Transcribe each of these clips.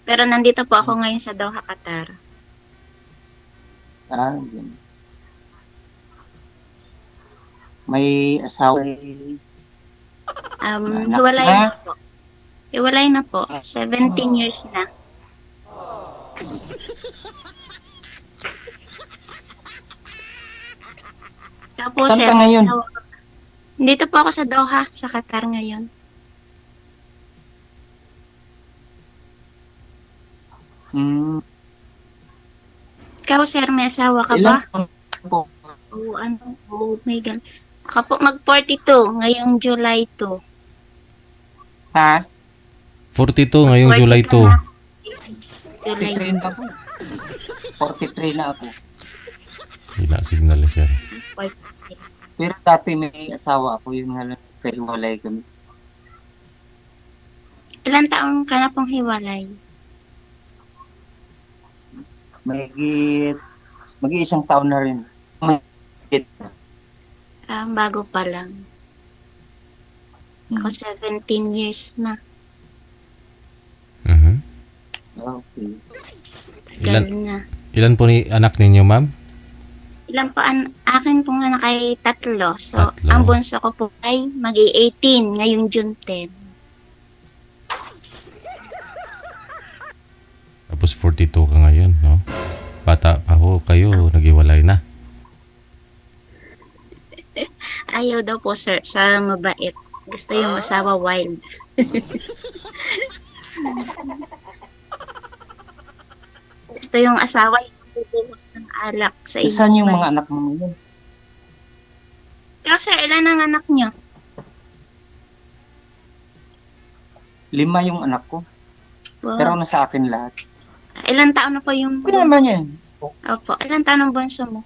Pero nandito po ako ngayon sa Doha, Qatar. Yun. May asawa. Anak Hiwalay na. na po. Hiwalay na po. 17 years na. Tapos, Saan sir, ka ngayon? dito po ako sa Doha, sa Qatar ngayon. Ikaw, sir, may asawa ka ba? Ilan po? Oo, ano? Oh my God. Ako po mag-42, ngayong July 2. Ha? 42 ngayong 42 July 2. na. July 43 na ako. 43 na ako. Hila signal eh, sir. 43. Pero dati may asawa ako, yung kahiwalay kami. Ilan taong ka na pong hiwalay? Mag-iisang taon na rin. Mahigit na. Bago pa lang. Ako 17 years na. Mhm. Okay. Tagal na. Ilan po ni anak ninyo, ma'am? Ilan pa akin pong anak ay 3. So, Tatlo. ang bunso ko po ay mag-18 ngayong June 10. Tapos 42 ka ngayon, no? Bata pa ho kayo, naghiwalay na. Ayaw daw po, sir, sa mabait. Gusto yung asawa wild. Gusto yung asawa yung bubuhos ng alak sa Saan yung inuman. mga anak mo ngayon? Ikaw, sir, ilan ang anak niyo? 5 yung anak ko. Wow. Pero nasa akin lahat. Ilan taon na po yung... Okay naman yan. Opo, ilan taon ang bunso mo?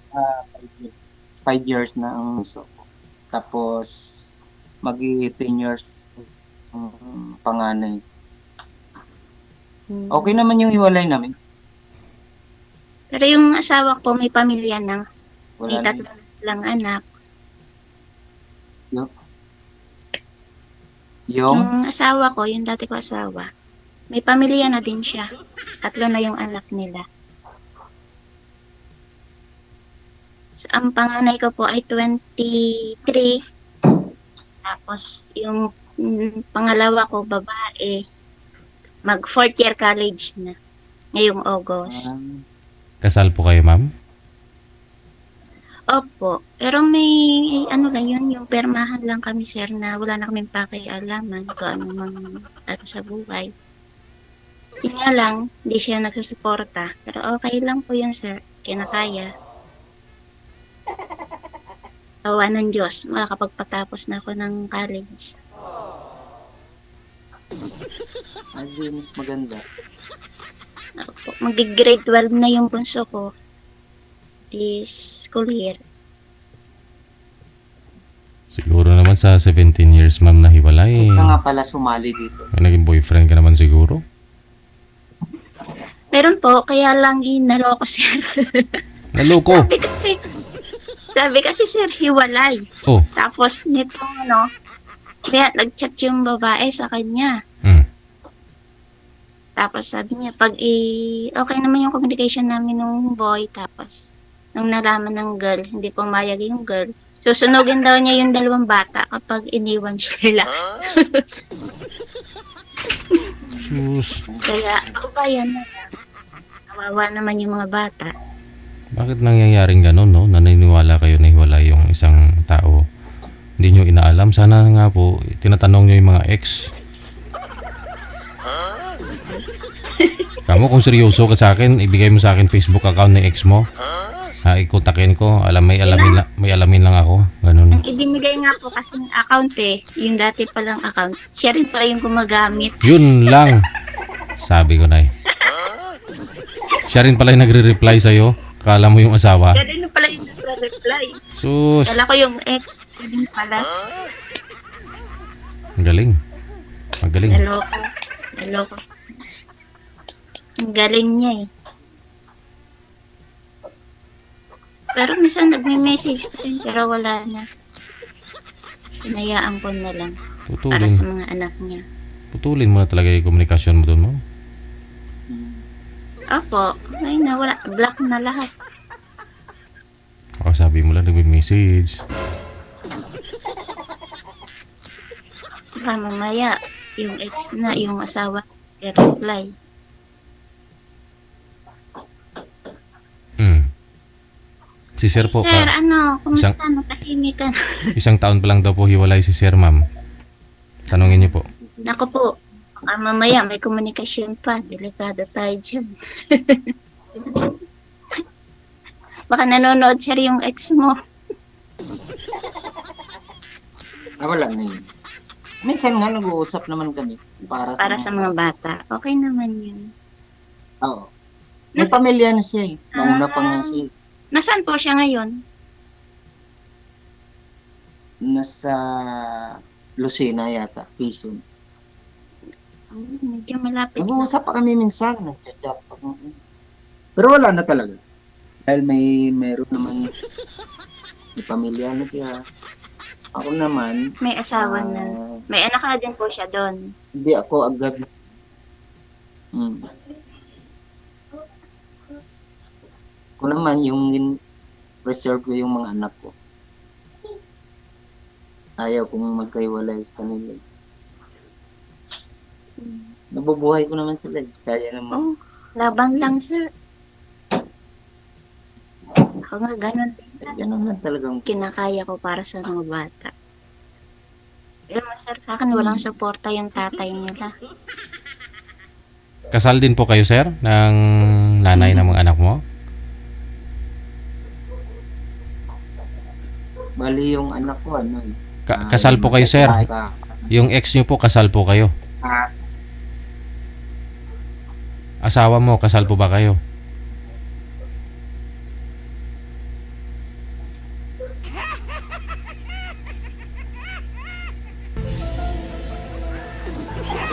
5 years na ang gusto ko. Tapos, mag-10 years ang panganay. Okay naman yung hiwalay namin. Pero yung asawa ko may pamilya na. May Wala 3 lang anak. Yung Yung asawa ko, yung dati ko asawa, may pamilya na din siya. 3 na yung anak nila. So, ang panganay ko po ay 23. Tapos, yung pangalawa ko, babae, mag 4th year college na. Ngayong August. Kasal po kayo, ma'am? Opo. Pero may, ano lang yun, yung permahan lang kami, sir, na wala na kaming pakialaman kung ano mang ano sa buhay. Yun nga lang, hindi siya nagsusuporta. Pero okay lang po yun, sir. Kinakaya. Awa ng Diyos, makakapagpatapos na ako ng college. ay, mas maganda. Opo. Mag-grade 12 na yung bunso ko this school year. Siguro naman sa 17 years, ma'am, na hiwalay. Ikaw nga pala sumali dito. May naging boyfriend ka naman siguro? Meron po, kaya lang naloko, sir. Naloko! Sabi kasi, sir, hiwalay. Oh. Tapos nito, ano, kaya nag-chat yung babae sa kanya. Tapos sabi niya, okay naman yung communication namin ng boy. Tapos, nung nalaman ng girl, hindi pumayag yung girl. Susunugin daw niya yung 2 bata kapag iniwan sila. Sus. Kaya, ako ba yan na? Kawawa naman yung mga bata. Bakit nangyayaring ganun, no? Naniniwala kayo na hiwalay yung isang tao. Hindi nyo inaalam. Sana nga po, tinatanong nyo yung mga ex. Kamu, kung seryoso ka sa akin, ibigay mo sa akin Facebook account ng ex mo. Ikontakin ko. May alamin lang ako. Ganun. Ang ibinigay nga po kasing account yung dati palang account, siya rin pala yung gumagamit. Yun lang. Sabi ko na eh. Siya rin pala yung nagre-reply sa'yo. Kala mo yung asawa. Siya rin pala yung nagre-reply. Sus. Kala ko yung ex, siya din pala. Ang galing. Ang galing. Naloko. Ang galing niya eh. Pero minsan nagme-message pa rin, pero wala na. Hinayaan ko na lang para sa Putulin. mga anak niya. Putulin mo na talaga yung komunikasyon mo doon, mo. Opo. Ay na, wala. Block na lahat. O sabi mo lang nagme-message. Baka mamaya, yung ex na, yung asawa, i-reply. Si Sir po Sir, ka. kumusta? Natahimik ka na. Isang taon pa lang daw po hiwalay si Sir, ma'am. Tanungin niyo po. Naku po, baka mamaya may komunikasyon pa. Delikado tayo dyan. Baka nanonood, sir, yung ex mo. Wala na yun. Minsan nga nag-uusap naman kami Para sa mga bata. Okay naman yun. Oo. May pamilya na siya eh. Nauna pa nga siya. Nasaan po siya ngayon? Nasa Lucena yata, Quezon. Medyo malapit. Nag-uusap pa kami minsan. Nag-chat pa kami. Pero wala na talaga. Dahil meron naman, may pamilya na siya. Ako naman, May asawa na. May anak na din po siya doon. hindi ako agad. Ako naman, yung reserve ko yung mga anak ko. Ayaw kong magkaiwalay sa kanila. Nabubuhay ko naman sila. Kaya naman. Oh, laban lang, sir. Ako nga, ganun. Ganun lang talagang. Kinakaya ko para sa mga bata. Pero sir, sa akin walang suporta yung tatay nila. Kasal din po kayo, Sir, ng nanay ng mga anak mo? Bali yung anak ko, Kasal po kayo, Sir? Yung ex niyo po, kasal po kayo? Asawa mo, kasal po ba kayo?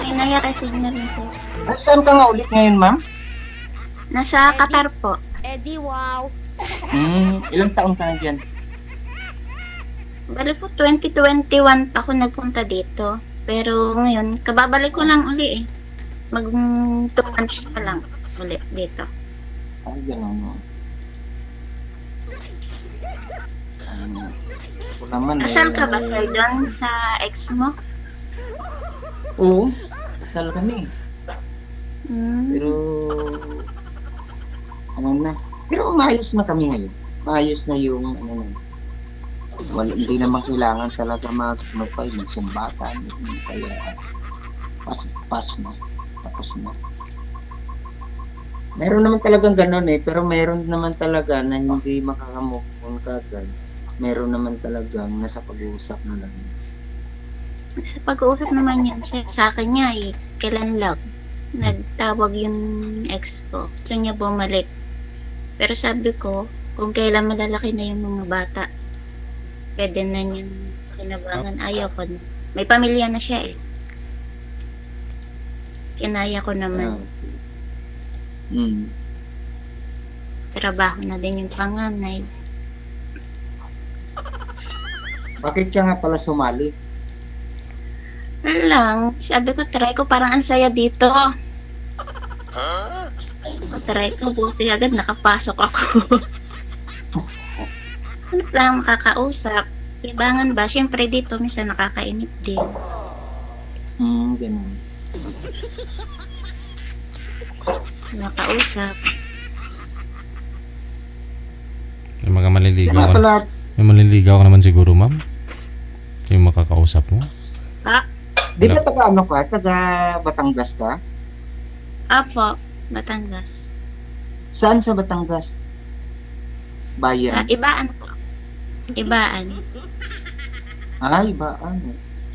May naya-resign na rin, sir. Saan ka nga ulit ngayon, ma'am? Nasa Qatar po. Eddie, wow. Ilang taon ka na dyan? Bali po, 2021 pa ako nagpunta dito. Pero ngayon, kababalik ko lang uli eh. Mag 2 months pa lang uli dito. Ay, gano'n. Ako naman Kasal ka ba, sir, doon sa ex mo? Oo. Kasal kami. Pero, Pero maayos na kami ngayon. Maayos na yung, hindi naman kailangan talaga magsumbatan. Kaya, pas na. Tapos na. Meron naman talagang ganun pero meron naman talaga na hindi makakamukon kagad. Meron naman talagang nasa pag-uusap na lang. Sa pag-uusap naman yun, sir, sa akin niya eh, kailan lang nagtawag yung ex ko. Gusto niya bumalik. Pero sabi ko, kung kailan malalaki na yung mga bata, pwede na niyang kinabangan. Ayaw ko na. May pamilya na siya eh. Kinaya ko naman. Trabaho na din yung panganay. Bakit ka nga pala sumali? Ano lang, sabi ko, try ko, parang ang saya dito. Try ko, buti agad nakapasok ako. Ano lang makakausap? Ibangan ba? Siyempre dito, minsan nakakainip din. Ganun. Nakausap. May mga maliligaw Sila ka. pala, May maliligaw ka naman siguro, ma'am? Yung makakausap mo? di ba taga Batangas ka? Apo, Batangas. Saan sa Batangas? Sa Bayan. Ibaan po. Ibaan. Ibaan.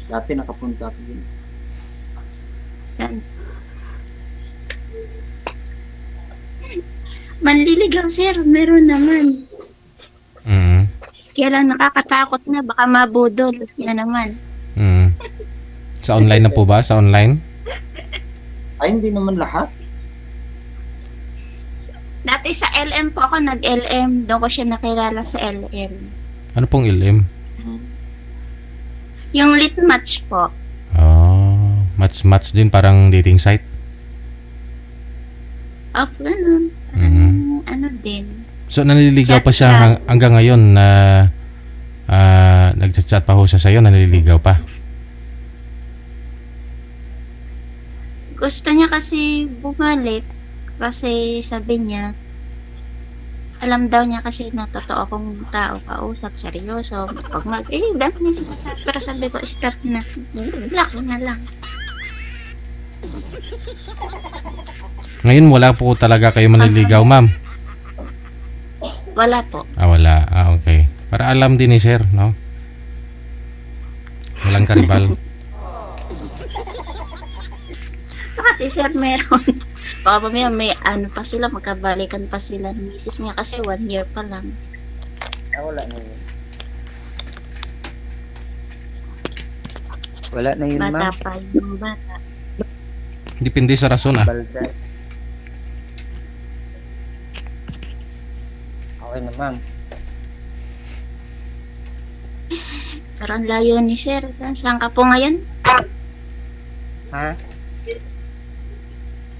Dati nakapunta ako din. Yan. Manliligaw, sir. Meron naman. Kaya lang nakakatakot na. Baka mabudol na naman. Sa online na po ba? Sa online? Ay, hindi naman lahat. Dati sa LM po ako, nag-LM. Doon ko siya nakilala sa LM. Ano pong LM? Yung lit match po. Match din, parang dating site? Ganun. Ano din. So nanliligaw pa siya Chat-chat. hanggang ngayon na nagchat-chat pa ho siya sa'yo, nanliligaw pa. Gusto niya kasi bumalik kasi sabi niya, alam daw niya kasi na totoo akong tao kausap, seryoso. Pag dami niya sinasabi. Pero sabi ko, stop na. Block na lang. Ngayon wala po talaga kayo manliligaw, ma'am. Wala po. Wala. Okay. Para alam din ni sir, no? Walang karibal. Kasi sir, meron. Baka may ano pa sila, magkabalikan pa sila ng misis niya kasi 1 year pa lang. Wala na yun. Wala na yun, Bata ma'am. pa yung bata. Depende sa rason, Balda. Okay na, ma'am. Pero ang layo ni sir. Saan ka po ngayon? Ha?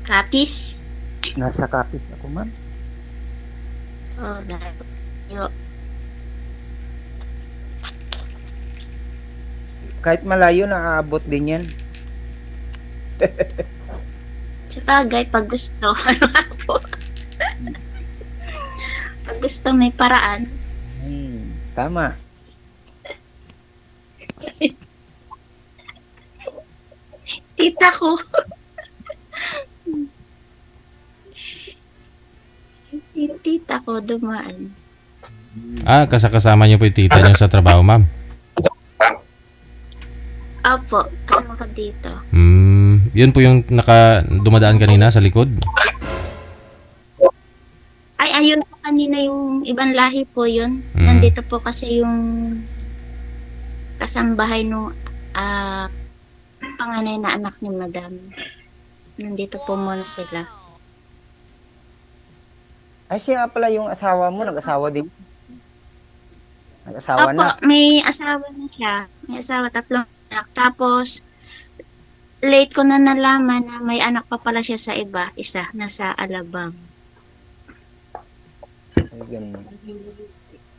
Kapis? Nasa Capiz ako, ma'am. Layo. Kahit malayo, naaabot din yan. Sa bagay, pag gusto, ano nga po? Pag gusto, may paraan. Tama. Tita ko. Yung tita ko dumaan. Kasama niyo po yung tita niyo sa trabaho, ma'am. Opo, ano ko dito? Yun po yung dumadaan kanina sa likod. Ay, ayun po kanina yung ibang lahi po yun. Mm. Nandito po kasi yung kasambahay nung panganay na anak ni Madam. Nandito po muna sila. Ay, siya nga pala yung asawa mo. Nag-asawa din. Nag-asawa Opo, na. may asawa na siya. May asawa, 3 anak. Tapos, late ko na nalaman na may anak pa pala siya sa iba. Isa, nasa Alabang. Ay, ganun.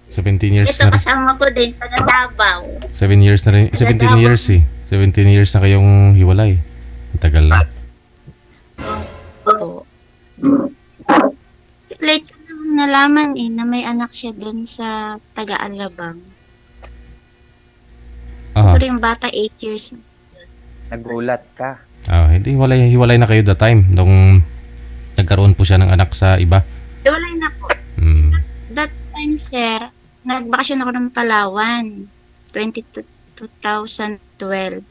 17 years Ito na rin. kasama ko din, taga Davao. 7 years na rin. 17 years eh. 17 years na kayong hiwalay. Ang tagal na. Oo. Late ko na nalaman na may anak siya doon sa taga Alabang. Aha. Pero yung bata 8 years. Nagulat ka. Hindi hiwalay na kayo that time nung nagkaroon po siya ng anak sa iba. Walay na po. That time, sir, nagbakasyon ako ng Palawan. 2012.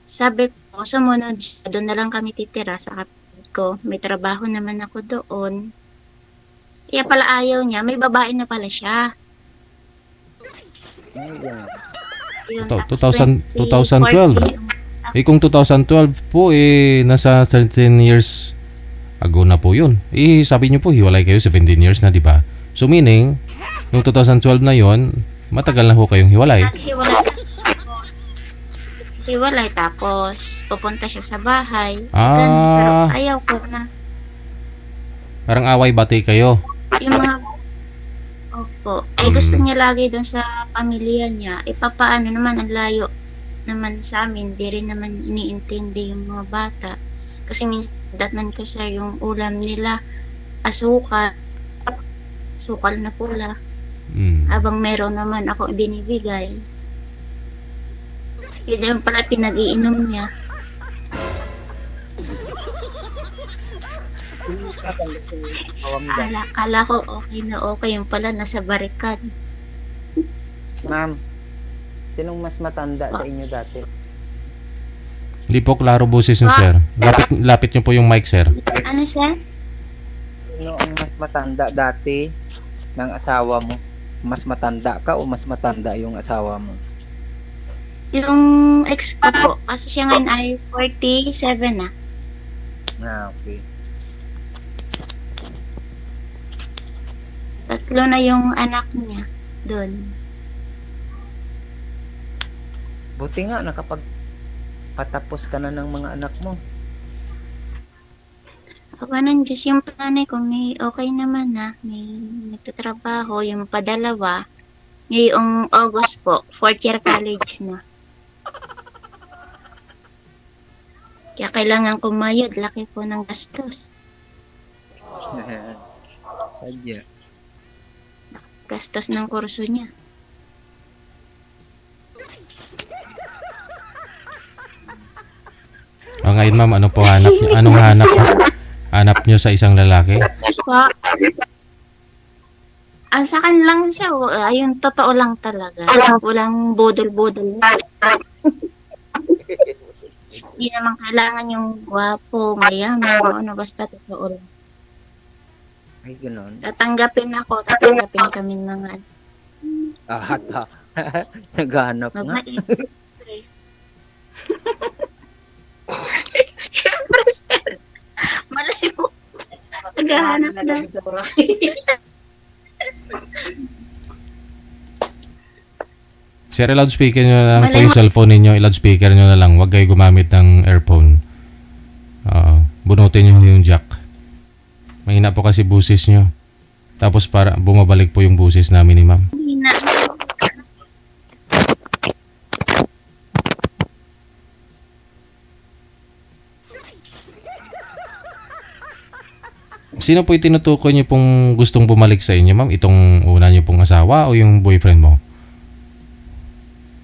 Sabi ko, sumunod siya. Doon na lang kami titira sa kapatid ko. May trabaho naman ako doon. Kaya pala ayaw niya. May babae na pala siya. Ay, ganun. Yun, To- tapos 2012. 2014. Kung 2012 po nasa 13 years ago na po yun. Sabi niyo po hiwalay kayo 17 years na, di ba? So meaning, nung 2012 na yon, matagal na ho kayong hiwalay. Hiwalay tapos pupunta siya sa bahay. Ah. Ganun, pero ayaw ko na. Parang away-bati kayo. Yung mga opo. Gusto niya lagi doon sa pamilya niya. Papaano naman ang layo naman sa amin. Di rin naman iniintindi yung mga bata. Kasi datnan ko sir yung ulam nila. Asukal na pula. Habang meron naman ako binibigay. Yun yung pala pinag-iinom niya. Kala ko okay na okay. Yung pala nasa barikan. Ma'am, sinong mas matanda sa inyo dati? Hindi po klaro boses niyo, sir. Lapit niyo po yung mic, sir. Ano sir? Sino ang mas matanda dati ng asawa mo? Mas matanda ka o mas matanda yung asawa mo? Yung ex ko po. Kasi siya ngayon ay 47 na. Okay. 3 na yung anak niya doon. Buti nga nakapagpatapos ka na ng mga anak mo. Awa ng Diyos, yung panganay ko may okay naman na, may nagtatrabaho, yung padalawa, ngayong August po, 4th year college na. Kaya kailangan kumayod, laki po ng gastos. Sadya. Gastos ng kurso niya. Ngayon ma'am, ano po hanap niyo? Anong hanap niyo sa isang lalaki? Pa, sa akin lang siya, ayun, totoo lang talaga. Walang bodol-bodol. Hindi naman kailangan yung gwapo, mayaman, o ano, basta totoo lang. Ay, gano'n. Tatanggapin ako, tatanggapin kami mga Naghahanap nga. mabait. Siyempre, sir. Malay mo. Naghahanap na. Sir, loudspeaker nyo na lang po yung cellphone ninyo. I-loudspeaker nyo na lang. Huwag kayo gumamit ng earphone. Bunutin nyo yung jack. Mahina po kasi busis nyo. Tapos para bumabalik po yung busis namin ni ma'am. Hina. Sino po yung tinutukoy nyo pong gustong bumalik sa inyo, ma'am? Itong una nyo pong asawa o yung boyfriend mo?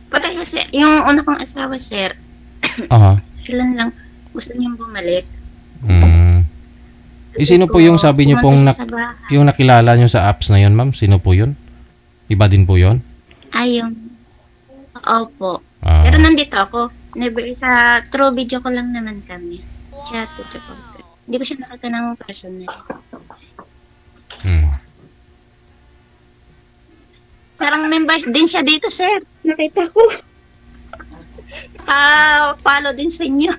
Pareho, sir. Yung una kong asawa, sir. Aha. Ilan lang gusto niyong bumalik. Sino po yung sabi nyo pong pumunta siya sa bahay. yung nakilala nyo sa apps na yun, ma'am? Sino po yun? Iba din po yun? Ayun. Opo. Ah. Pero nandito ako. Never, sa true video ko lang naman kami. Chat, ito po. Hindi ko siya nakita ng personal. Parang members din siya dito, sir. Nakita ko. Follow din sa inyo.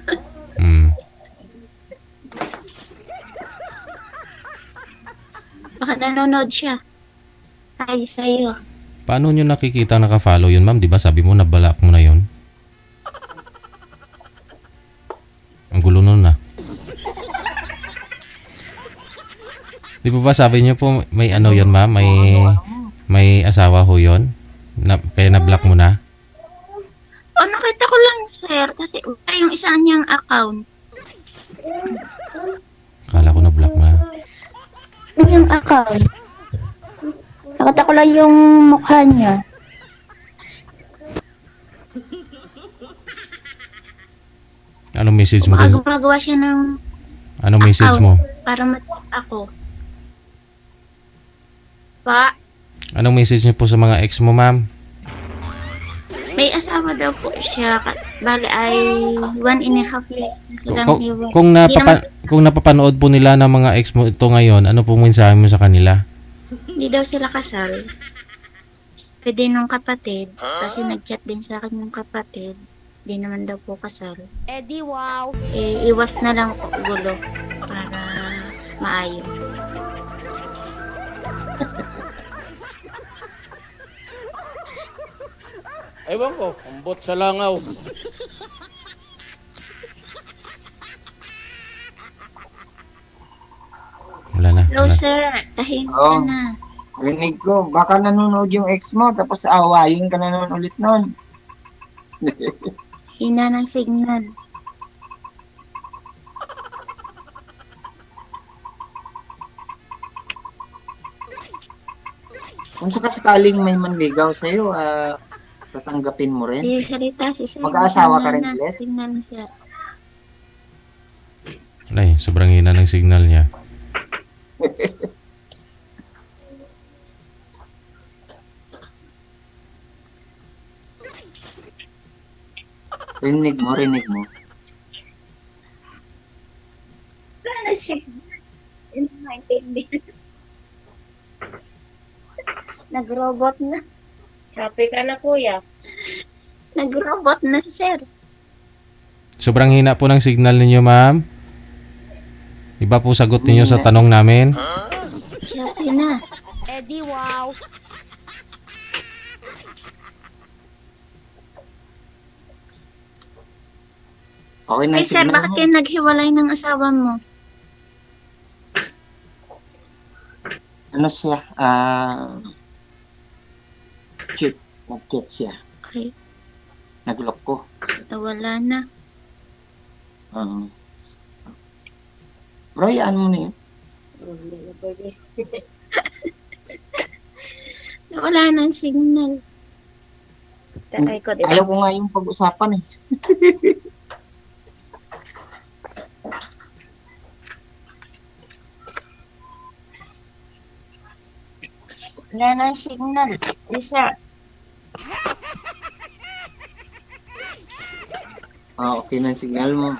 Baka nanonood siya. Ay, sa'yo. Paano nyo nakikita naka-follow yun, ma'am? Diba sabi mo, nabalak mo na yun? Ang gulo nun na. Di ba sabi niyo po may ano yun, ma'am? May asawa ho yun? Kaya na-block mo na? Nakita ko lang, sir. Kasi yung isa niyang account. Kala ko na-block mo na. Yung account. Nakita ko lang yung mukha niya. Anong message mo? Gumagawa siya ng Anong message account mo? para mat-check ako. Pa, Anong message niyo po sa mga ex mo, ma'am? may asawa daw po siya. Bali ay 1.5 years na silang hiwalay. Kung napapanood po nila ng mga ex mo ito ngayon, ano po mensahe mo sa kanila? Hindi daw sila kasal. Pwede nung kapatid. Kasi nag-chat din sa akin yung kapatid. Hindi naman daw po kasal. Eddie, wow! Iwas na lang po gulo para maayos. Ewan ko, ambot sa langaw. Wala na. Hello, Wala. sir. Tahimik ka na. Rinig ko, baka nanonood yung ex mo, tapos aawayin ka na naman ulit nun. Hina ng signal. Kung sakasakaling may manligaw sa'yo, tatanggapin mo rin. Hindi salita si sir. Mag-aasawa ka rin Hina na. ulit? Tingnan mo siya. Ay, sobrang hina ng signal niya. Rinig mo, rinig mo. Wala na siya. Hindi ko maintindihan. Nag-robot na. Happy ka na, kuya. Nag-robot na si sir. Sobrang hina po ng signal ninyo, ma'am. Iba po sagot ninyo sa tanong namin. Happy na. Eddie, wow! Okay na Ay, yung sir, signal bakit mo. kayo naghiwalay ng asawa mo? Ano siya? Cheat. Nag-cheat siya. Okay. Nag-lock ko. Nawala na. Bro, yaan mo na yun. Nawala na ang signal. Tatay ko, diba? Ayaw ko nga yung pag-usapan eh. Wala na ang signal. Isa. Okay na ang signal mo.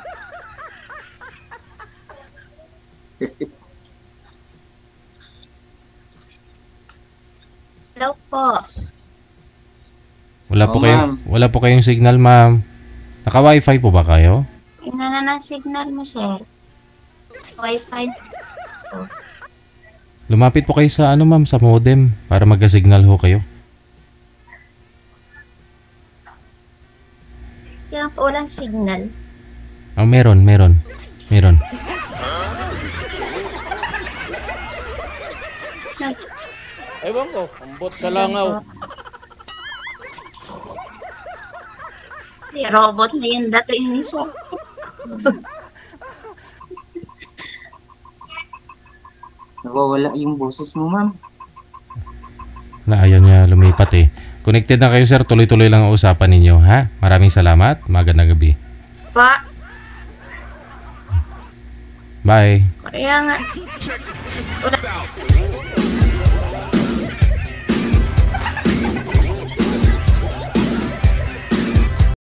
Hello po. Wala po kayong signal, ma'am. Naka-wifi po ba kayo? Ina na ang signal mo, sir. Wi-Fi. Lumapit po kayo sa ma'am, sa modem para magka-signal ho kayo. Kaya po walang signal. Meron. Ewan ko, ambot sa langaw. Robot na yun dato yung isa. Nawawala yung boses mo, ma'am. Ayaw niya lumipat eh. Connected na kayo, sir. Tuloy-tuloy lang ang usapan ninyo, ha? Maraming salamat. Magandang gabi. Pa, Bye. kaya nga.